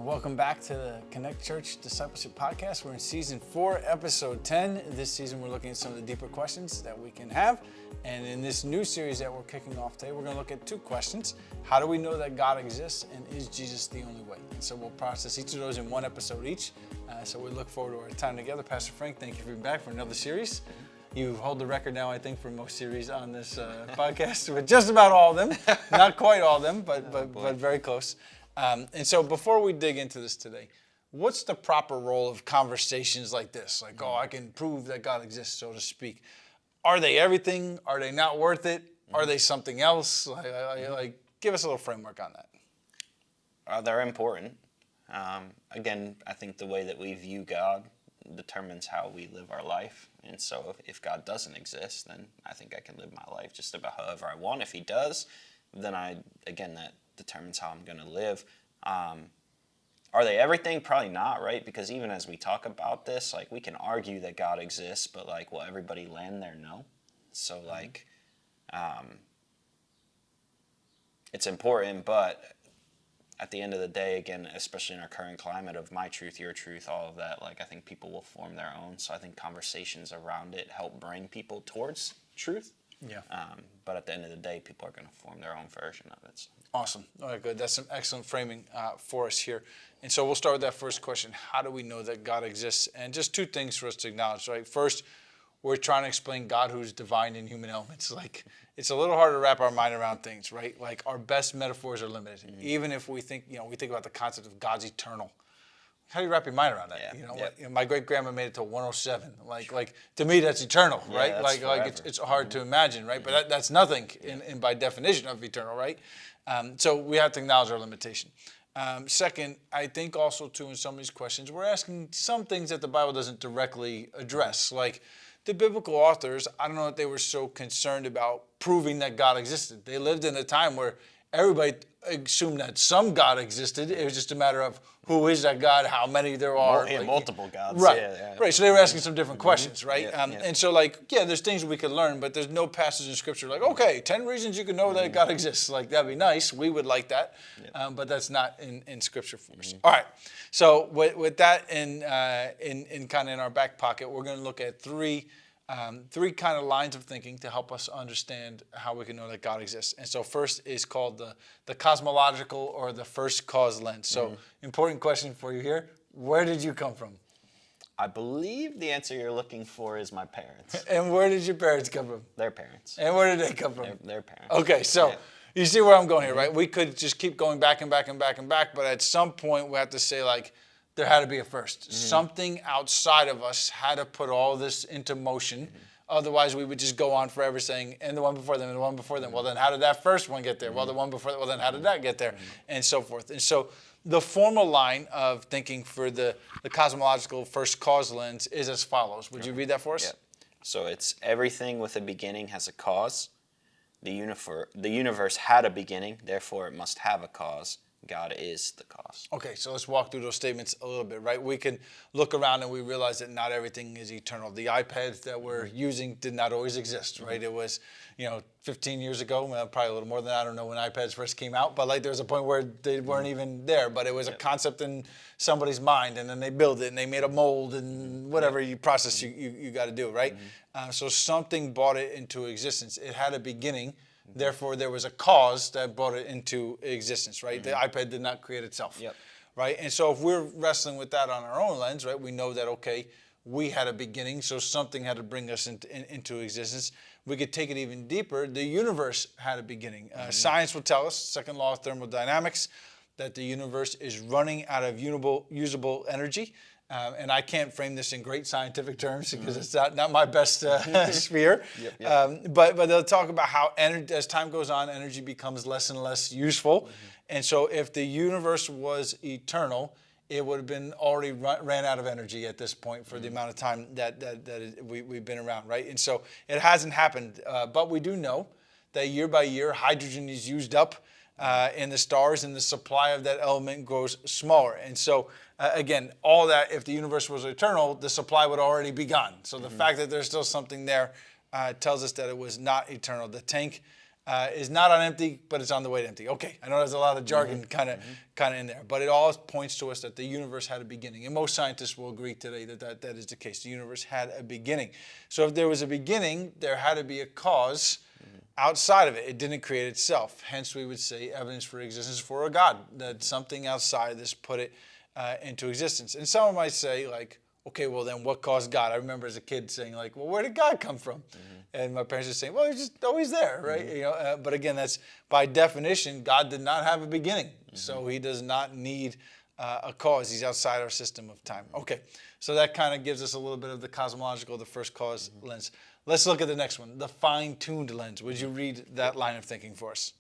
Welcome back to the Connect Church Discipleship Podcast. We're in season 4, episode 10. This season, we're looking at some of the deeper questions that we can have. And in this new series that we're kicking off today, we're going to look at 2 questions. How do we know that God exists, and is Jesus the only way? And so we'll process each of those in 1 episode each. So we look forward to our time together. Pastor Frank, thank you for being back for another series. You hold the record now, I think, for most series on this podcast, with just about all of them. Not quite all of them, but very close. And so before we dig into this today, what's the proper role of conversations like this? Like, I can prove that God exists, so to speak. Are they everything? Are they not worth it? Are they something else? Like, give us a little framework on that. They're important. Again, I think the way that we view God determines how we live our life. And so if God doesn't exist, then I think I can live my life just about however I want. If he does, then that determines how I'm going to live. Are they everything? Probably not, right? Because even as we talk about this, like, we can argue that God exists, but like, will everybody land there? No. So like, it's important, but at the end of the day, again, especially in our current climate of my truth, your truth, all of that, like, I think people will form their own. So I think conversations around it help bring people towards truth. Yeah. But at the end of the day, people are going to form their own version of it. So. Awesome. All right, good. That's some excellent framing for us here. And so we'll start with that first question. How do we know that God exists? And just 2 things for us to acknowledge, right? First, we're trying to explain God who's divine in human elements. Like, it's a little hard to wrap our mind around things, right? Like, our best metaphors are limited. Mm-hmm. Even if we think about the concept of God's eternal. How do you wrap your mind around that? Yeah. My great-grandma made it to 107. Like to me, that's eternal, right? Yeah, that's it's hard to imagine, right? Mm-hmm. But that's nothing in by definition of eternal, right? So we have to acknowledge our limitation. Second, I think also too in some of these questions, we're asking some things that the Bible doesn't directly address. Like, the biblical authors, I don't know if they were so concerned about proving that God existed. They lived in a time where everybody assumed that some God existed. It was just a matter of who is that God, how many there are. Multiple gods. Right, yeah. Right. So they were asking some different questions, right? And so, there's things we could learn, but there's no passage in Scripture like, okay, 10 reasons you can know that God exists. Like, that'd be nice. We would like that, but that's not in Scripture for us. All right. So with that in kind of in our back pocket, we're going to look at 3 kind of lines of thinking to help us understand how we can know that God exists. And so first is called the cosmological or the first cause lens. So important question for you here. Where did you come from? I believe the answer you're looking for is my parents. And where did your parents come from? Their parents. And where did they come from? Their parents. Okay, so you see where I'm going here, right? We could just keep going back and back and back and back, but at some point we have to say, like, there had to be a first. Mm-hmm. Something outside of us had to put all this into motion. Mm-hmm. Otherwise, we would just go on forever saying, and the one before them, and the one before them. Mm-hmm. Well, then how did that first one get there? Mm-hmm. Well, the one before that, well, then how did that get there? Mm-hmm. And so forth. And so the formal line of thinking for the cosmological first cause lens is as follows. Would you read that for us? Yeah. So it's everything with a beginning has a cause. The universe had a beginning, therefore it must have a cause. God is the cause. Okay, so let's walk through those statements a little bit, right? We can look around and we realize that not everything is eternal. The iPads that we're using did not always exist, right? It was, 15 years ago, probably a little more than that. I don't know when iPads first came out, but there was a point where they weren't even there, but it was a concept in somebody's mind, and then they built it and they made a mold and whatever you process you got to do, right? Mm-hmm. So something brought it into existence. It had a beginning. Therefore, there was a cause that brought it into existence, right? Mm-hmm. The iPad did not create itself, right? And so if we're wrestling with that on our own lens, right, we know that, okay, we had a beginning, so something had to bring us into existence. We could take it even deeper. The universe had a beginning. Science will tell us, second law of thermodynamics, that the universe is running out of usable energy. And I can't frame this in great scientific terms because it's not my best sphere. But they'll talk about how as time goes on, energy becomes less and less useful. Mm-hmm. And so if the universe was eternal, it would have been already ran out of energy at this point for the amount of time that we've been around, right? And so it hasn't happened. But we do know that year by year, hydrogen is used up in the stars, and the supply of that element grows smaller. And so, again, all that, if the universe was eternal, the supply would already be gone. So the fact that there's still something there tells us that it was not eternal. The tank is not on empty, but it's on the way to empty. Okay, I know there's a lot of jargon kind of in there, but it all points to us that the universe had a beginning. And most scientists will agree today that is the case. The universe had a beginning. So if there was a beginning, there had to be a cause outside of it. It didn't create itself. Hence, we would say evidence for existence for a God, that something outside this put it into existence. And someone might say, like, okay, well then what caused God? I remember as a kid saying, like, well, where did God come from? And my parents were saying, well, he's just always there, right? But again, that's by definition, God did not have a beginning. So he does not need a cause. He's outside our system of time. Okay, so that kind of gives us a little bit of the cosmological, the first cause lens. Let's look at the next one, the fine-tuned lens. Would you read that line of thinking for us?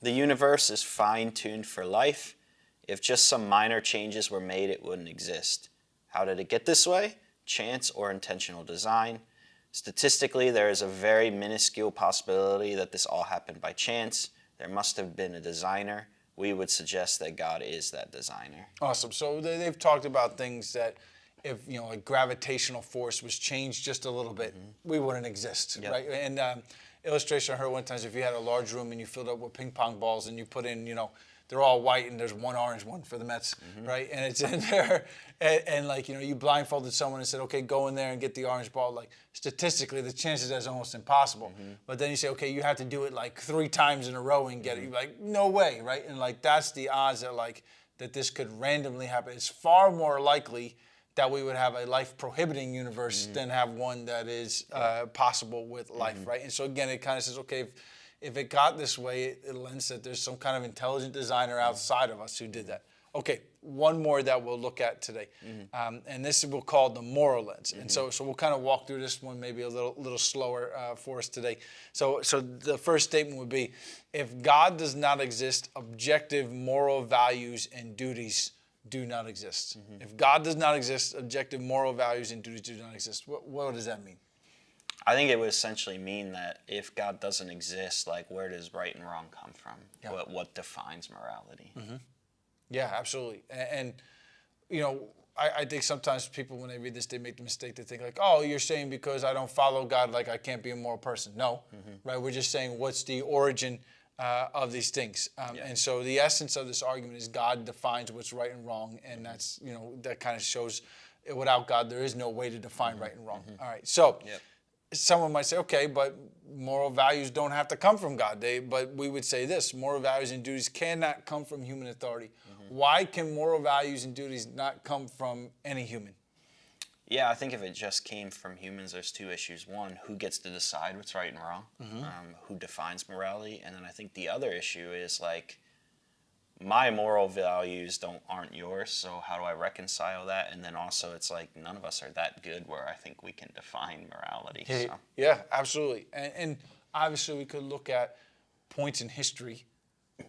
The universe is fine-tuned for life. If just some minor changes were made, it wouldn't exist. How did it get this way? Chance or intentional design? Statistically, there is a very minuscule possibility that this all happened by chance. There must have been a designer. We would suggest that God is that designer. Awesome. So they've talked about things that if, like gravitational force was changed just a little bit, we wouldn't exist, right? And illustration I heard one time is if you had a large room and you filled up with ping pong balls and you put in, they're all white and there's one orange one for the Mets, right? And it's in there, and like, you blindfolded someone and said, okay, go in there and get the orange ball. Like, statistically, the chances that's almost impossible. But then you say, okay, you have to do it like 3 times in a row and get it. You're like, no way, right? And like, that's the odds that this could randomly happen. It's far more likely that we would have a life-prohibiting universe than have one that is possible with life, right? And so again, it kind of says, okay, if it got this way, it lends that there's some kind of intelligent designer outside of us who did that. Okay, one more that we'll look at today, and this we'll call the moral lens. And so we'll kind of walk through this one maybe a little slower for us today. So the first statement would be, if God does not exist, objective moral values and duties do not exist. If God does not exist, objective moral values and duties do not exist. What does that mean? I think it would essentially mean that if God doesn't exist, like, where does right and wrong come from? Yeah. What defines morality? Yeah, absolutely. And I think sometimes people, when they read this, they make the mistake to think like, oh, you're saying because I don't follow God, like I can't be a moral person. No, right? We're just saying what's the origin of these things. And so the essence of this argument is God defines what's right and wrong, and that's, that kind of shows without God, there is no way to define right and wrong. All right, so someone might say, okay, but moral values don't have to come from God. But we would say this, moral values and duties cannot come from human authority. Why can moral values and duties not come from any human? Yeah, I think if it just came from humans, there's 2 issues. One, who gets to decide what's right and wrong? Who defines morality? And then I think the other issue is, like, my moral values aren't yours, so how do I reconcile that? And then also it's like none of us are that good where I think we can define morality. So. Yeah, absolutely. And obviously we could look at points in history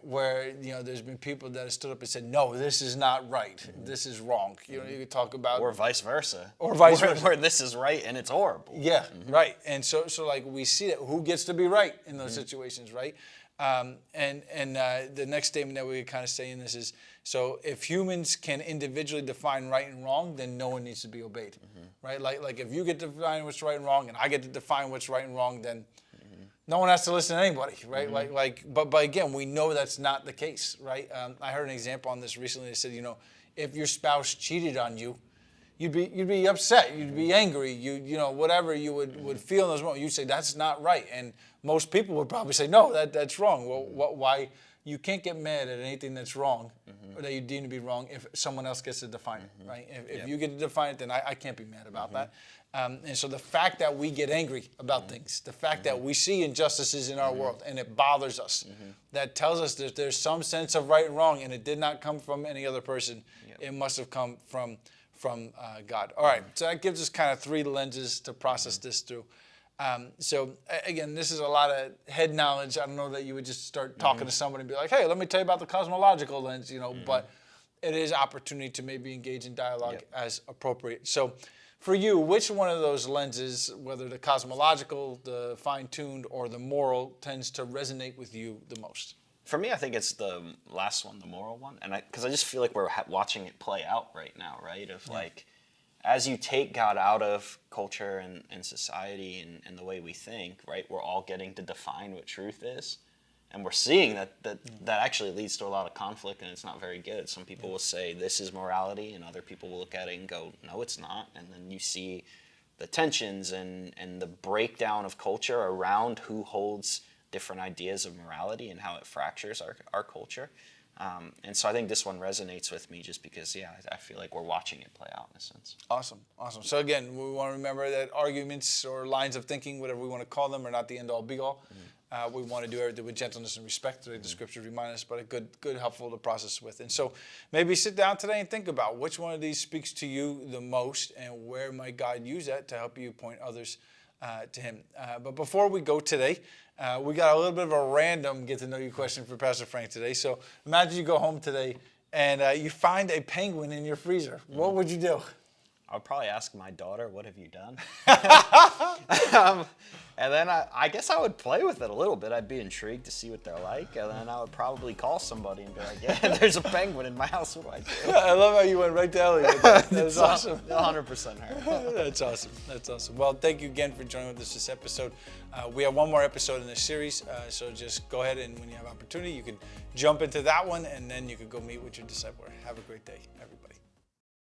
where, there's been people that have stood up and said, no, this is not right. This is wrong. You could talk about... Or vice versa. Where this is right and it's horrible. Yeah, right. And so like we see that who gets to be right in those situations, right? And the next statement that we would kind of say in this is, so if humans can individually define right and wrong, then no one needs to be obeyed, right? Like if you get to define what's right and wrong, and I get to define what's right and wrong, then no one has to listen to anybody, right? But again, we know that's not the case, right? I heard an example on this recently. They said, if your spouse cheated on you, you'd be upset, you'd be angry, you whatever you would feel in those moments, you'd say that's not right, and most people would probably say no, that's wrong. Well, why? You can't get mad at anything that's wrong or that you deem to be wrong if someone else gets to define it, right? If you get to define it, then I can't be mad about that. And so the fact that we get angry about things, the fact that we see injustices in our world and it bothers us, that tells us that there's some sense of right and wrong, and it did not come from any other person. It must have come from God. All right, so that gives us kind of 3 lenses to process this through. So again, this is a lot of head knowledge. I don't know that you would just start talking to somebody and be like, hey, let me tell you about the cosmological lens, but it is opportunity to maybe engage in dialogue as appropriate. So for you, which one of those lenses, whether the cosmological, the fine-tuned, or the moral, tends to resonate with you the most? For me, I think it's the last one, the moral one, and because I just feel like we're watching it play out right now, right? Of like, as you take God out of culture and society and the way we think, right, we're all getting to define what truth is. And we're seeing that actually leads to a lot of conflict, and it's not very good. Some people will say this is morality, and other people will look at it and go, no, it's not. And then you see the tensions and the breakdown of culture around who holds different ideas of morality and how it fractures our culture. And so I think this one resonates with me just because, I feel like we're watching it play out in a sense. Awesome. So again, we want to remember that arguments or lines of thinking, whatever we want to call them, are not the end-all, be-all. We want to do everything with gentleness and respect, the scriptures remind us, but a good, helpful to process with. And so maybe sit down today and think about which one of these speaks to you the most, and where might God use that to help you point others to him. But before we go today, we got a little bit of a random get-to-know-you question for Pastor Frank today. So imagine you go home today and you find a penguin in your freezer. What would you do? I would probably ask my daughter, what have you done? And then I guess I would play with it a little bit. I'd be intrigued to see what they're like. And then I would probably call somebody and be like, yeah, there's a penguin in my house. What do I do? I love how you went right to Elliot. That's awesome. 100% her. That's awesome. Well, thank you again for joining with us this episode. We have one more episode in this series. So just go ahead and when you have opportunity, you can jump into that one and then you can go meet with your discipler. Have a great day, everybody.